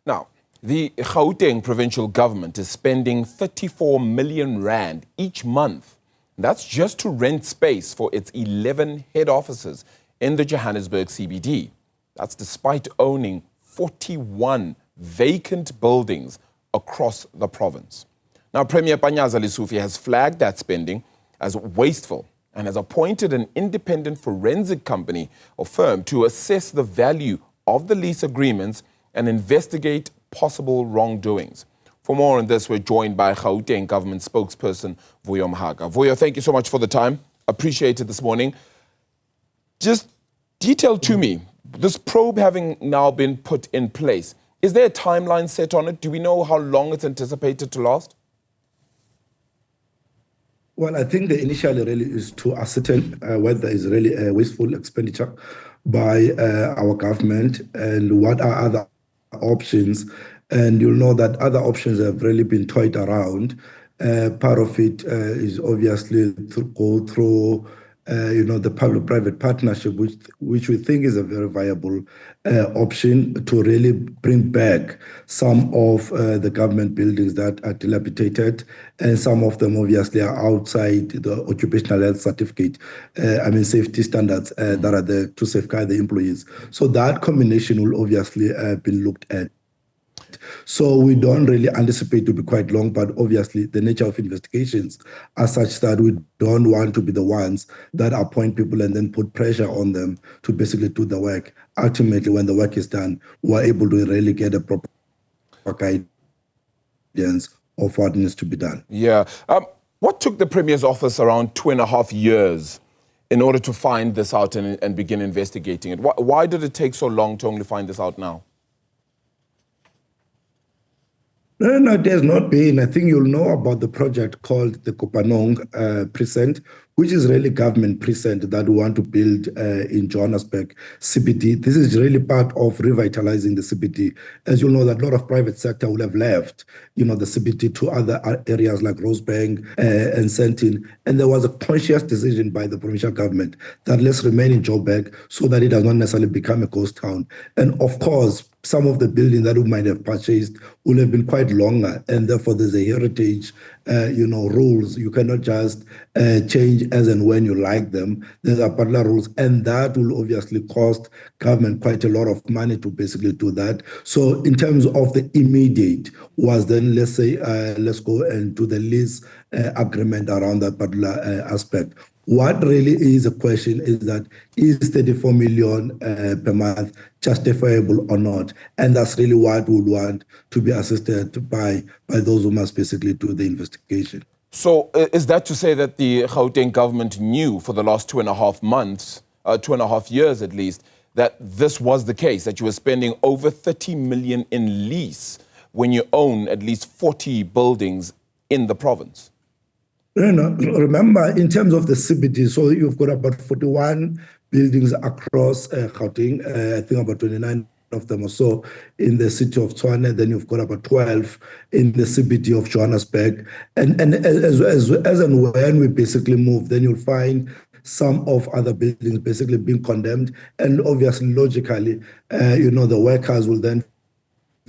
Now, the Gauteng Provincial Government is spending 34 million rand each month. That's just to rent space for its 11 head offices in the Johannesburg CBD. That's despite owning 41 vacant buildings across the province. Now, Premier Panyaza Lesufi has flagged that spending as wasteful and has appointed an independent forensic company or firm to assess the value of the lease agreements and investigate possible wrongdoings. For more on this, we're joined by Gauteng Government spokesperson Vuyo Mhaga. Vuyo, thank you so much for the time. Appreciate it this morning. Just detail to me, this probe having now been put in place, is there a timeline set on it? Do we know how long it's anticipated to last? Well, I think the initial really is to ascertain whether there is really a wasteful expenditure by our government and what are other options. And you'll know that other options have really been toyed around. Part of it is obviously to go through the public-private partnership, which we think is a very viable option to really bring back some of the government buildings that are dilapidated, and some of them obviously are outside the occupational health certificate, safety standards that are there to safeguard the employees. So that combination will obviously be looked at. So we don't really anticipate to be quite long, but obviously the nature of investigations are such that we don't want to be the ones that appoint people and then put pressure on them to basically do the work. Ultimately, when the work is done, we're able to really get a proper guidance of what needs to be done. Yeah. What took the Premier's office around 2.5 years in order to find this out and begin investigating it? Why did it take so long to only find this out now? No, there's not been. I think you'll know about the project called the Kopanong Precinct, which is really government precinct that we want to build in Johannesburg CBD. This is really part of revitalizing the CBD. As you know, that a lot of private sector will have left, the CBD to other areas like Rosebank and Sentin. And there was a conscious decision by the provincial government that let's remain in Joburg so that it does not necessarily become a ghost town. And of course, some of the buildings that we might have purchased will have been quite longer, and therefore there's a heritage, rules. You cannot just change as and when you like them. There are particular rules, and that will obviously cost government quite a lot of money to basically do that. So in terms of the immediate was then, let's say, let's go and do the lease agreement around that particular aspect. What really is a question is that is 34 million per month justifiable or not? And that's really what we would want to be assisted by those who must basically do the investigation. So is that to say that the Gauteng government knew for the last 2.5 months, 2.5 years at least, that this was the case, that you were spending over 30 million in lease when you own at least 40 buildings in the province? No, remember, in terms of the CBD, so you've got about 41 buildings across Gauteng, I think about 29 of them or so in the city of Tshwane, then you've got about 12 in the CBD of Johannesburg. And as and when we basically move, then you'll find some of other buildings basically being condemned. And obviously, logically, the workers will then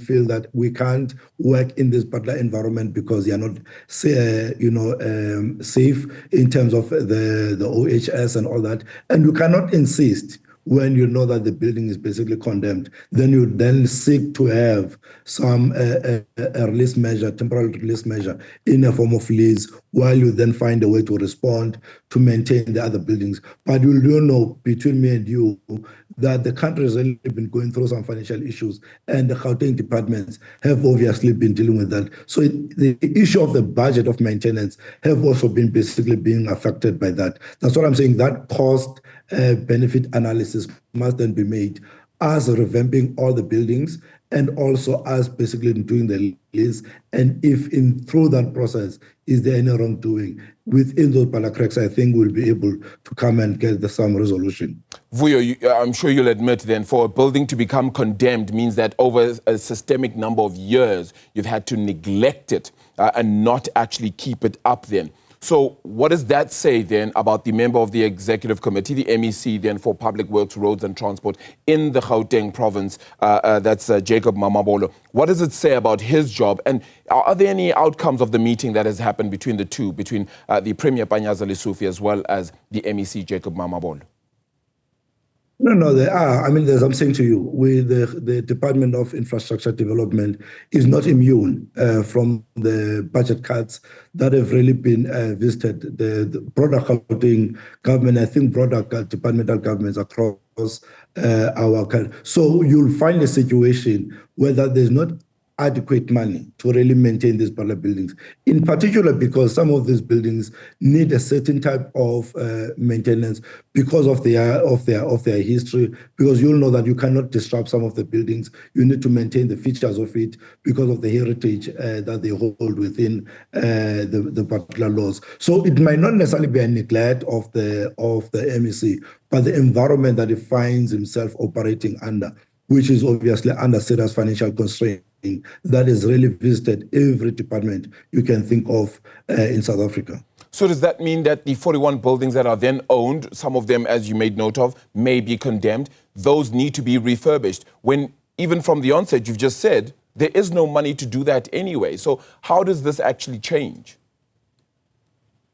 feel that we can't work in this particular environment because they are not, safe in terms of the OHS and all that. And you cannot insist when you know that the building is basically condemned. Then you then seek to have some a release measure, temporary release measure in a form of lease, while you then find a way to respond to maintain the other buildings. But you do know, between me and you, that the country has really been going through some financial issues, and the Gauteng departments have obviously been dealing with that. So the issue of the budget of maintenance have also been basically being affected by that. That's what I'm saying. That cost benefit analysis must then be made as revamping all the buildings, and also as basically doing the lease. And if through that process, is there any wrongdoing within those balacracks, I think we'll be able to come and get some resolution. Vuyo, I'm sure you'll admit then, for a building to become condemned means that over a systemic number of years, you've had to neglect it and not actually keep it up then. So what does that say then about the member of the executive committee, the MEC then for Public Works, Roads and Transport in the Gauteng province, that's Jacob Mamabolo? What does it say about his job? And are there any outcomes of the meeting that has happened between the two, between the Premier Panyaza Lesufi as well as the MEC Jacob Mamabolo? No, there are. I mean, as I'm saying to you, the Department of Infrastructure Development is not immune from the budget cuts that have really been visited. The broader Gauteng government, I think broader departmental governments across our country. So you'll find a situation where there's not adequate money to really maintain these public buildings, in particular because some of these buildings need a certain type of maintenance because of their history. Because you'll know that you cannot disrupt some of the buildings. You need to maintain the features of it because of the heritage that they hold within the particular laws. So it might not necessarily be a neglect of the MEC, but the environment that he finds himself operating under, which is obviously under serious financial constraint, that is really visited every department you can think of in South Africa. So does that mean that the 41 buildings that are then owned, some of them, as you made note of, may be condemned, those need to be refurbished, when even from the onset you've just said there is no money to do that anyway? So how does this actually change?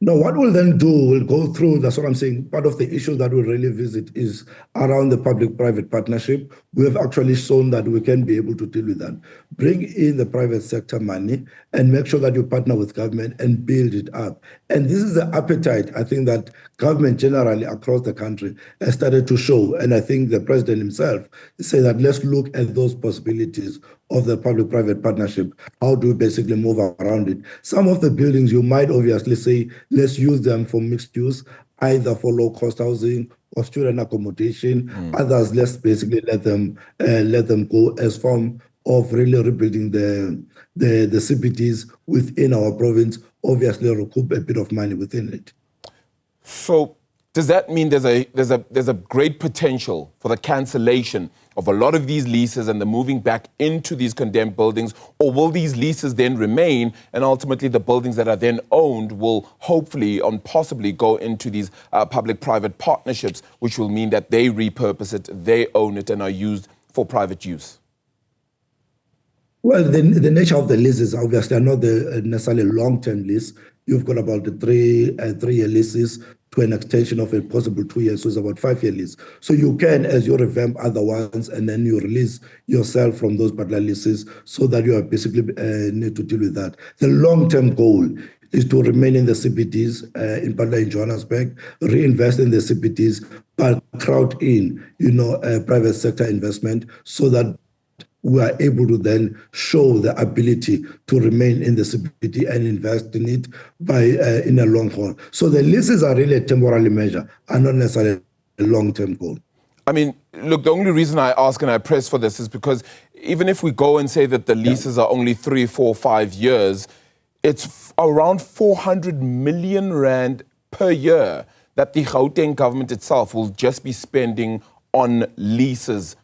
No, what we'll then do, we'll go through, that's what I'm saying, part of the issue that we'll really visit is around the public-private partnership. We have actually shown that we can be able to deal with that. Bring in the private sector money and make sure that you partner with government and build it up. And this is the appetite, I think, that government generally across the country has started to show. And I think the president himself said that let's look at those possibilities of the public-private partnership. How do we basically move around it? Some of the buildings you might obviously say, let's use them for mixed use, either for low-cost housing or student accommodation. Others, let's basically let them go as form of really rebuilding the CBDs within our province, obviously recoup a bit of money within it. So does that mean there's a great potential for the cancellation of a lot of these leases and the moving back into these condemned buildings? Or will these leases then remain and ultimately the buildings that are then owned will hopefully and possibly go into these public-private partnerships, which will mean that they repurpose it, they own it and are used for private use? Well, the nature of the leases obviously are not necessarily long-term lease. You've got about the three-year leases to an extension of a possible 2 years, so it's about 5-year lease. So you can, as you revamp other ones, and then you release yourself from those particular leases so that you are basically need to deal with that. The long-term goal is to remain in the CBDs, in particular in Johannesburg, reinvest in the CBDs, but crowd in, private sector investment so that we are able to then show the ability to remain in the CBD and invest in it in a long haul. So the leases are really a temporary measure and not necessarily a long-term goal. I mean, look, the only reason I ask and I press for this is because even if we go and say that the leases are only 3, 4, 5 years, it's around 400 million rand per year that the Gauteng government itself will just be spending on leases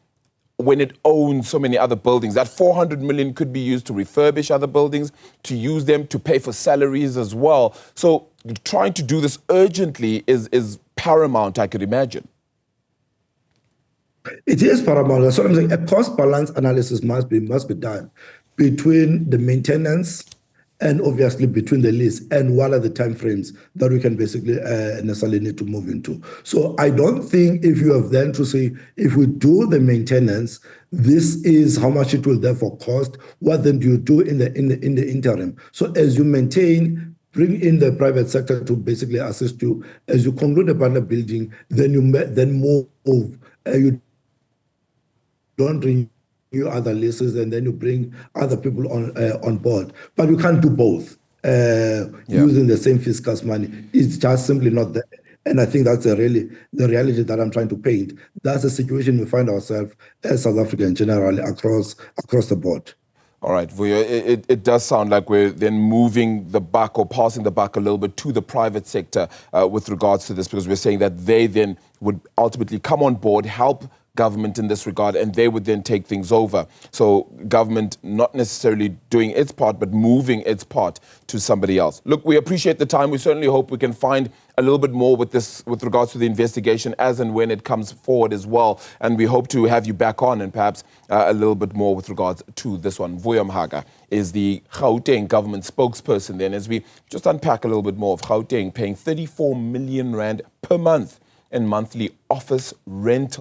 when it owns so many other buildings. That 400 million could be used to refurbish other buildings, to use them to pay for salaries as well. So trying to do this urgently is paramount, I could imagine. It is paramount. That's what I'm saying. A cost balance analysis must be done between the maintenance and obviously between the lease and what are the timeframes that we can basically necessarily need to move into. So I don't think if you have then to say, if we do the maintenance, this is how much it will therefore cost. What then do you do in the interim? So as you maintain, bring in the private sector to basically assist you. As you conclude the partner building, then you then move. You don't renew other leases and then you bring other people on board. But you can't do both using the same fiscal money. It's just simply not there. And I think that's really the reality that I'm trying to paint. That's the situation we find ourselves as South Africans generally across the board. All right, Vuyo, it does sound like we're then moving the buck or passing the buck a little bit to the private sector with regards to this, because we're saying that they then would ultimately come on board, help government in this regard, and they would then take things over. So government not necessarily doing its part, but moving its part to somebody else. Look, we appreciate the time. We certainly hope we can find a little bit more with this, with regards to the investigation as and when it comes forward as well. And we hope to have you back on and perhaps a little bit more with regards to this one. Vuyo Mhaga is the Gauteng Government spokesperson then, as we just unpack a little bit more of Gauteng paying 34 million rand per month in monthly office rental.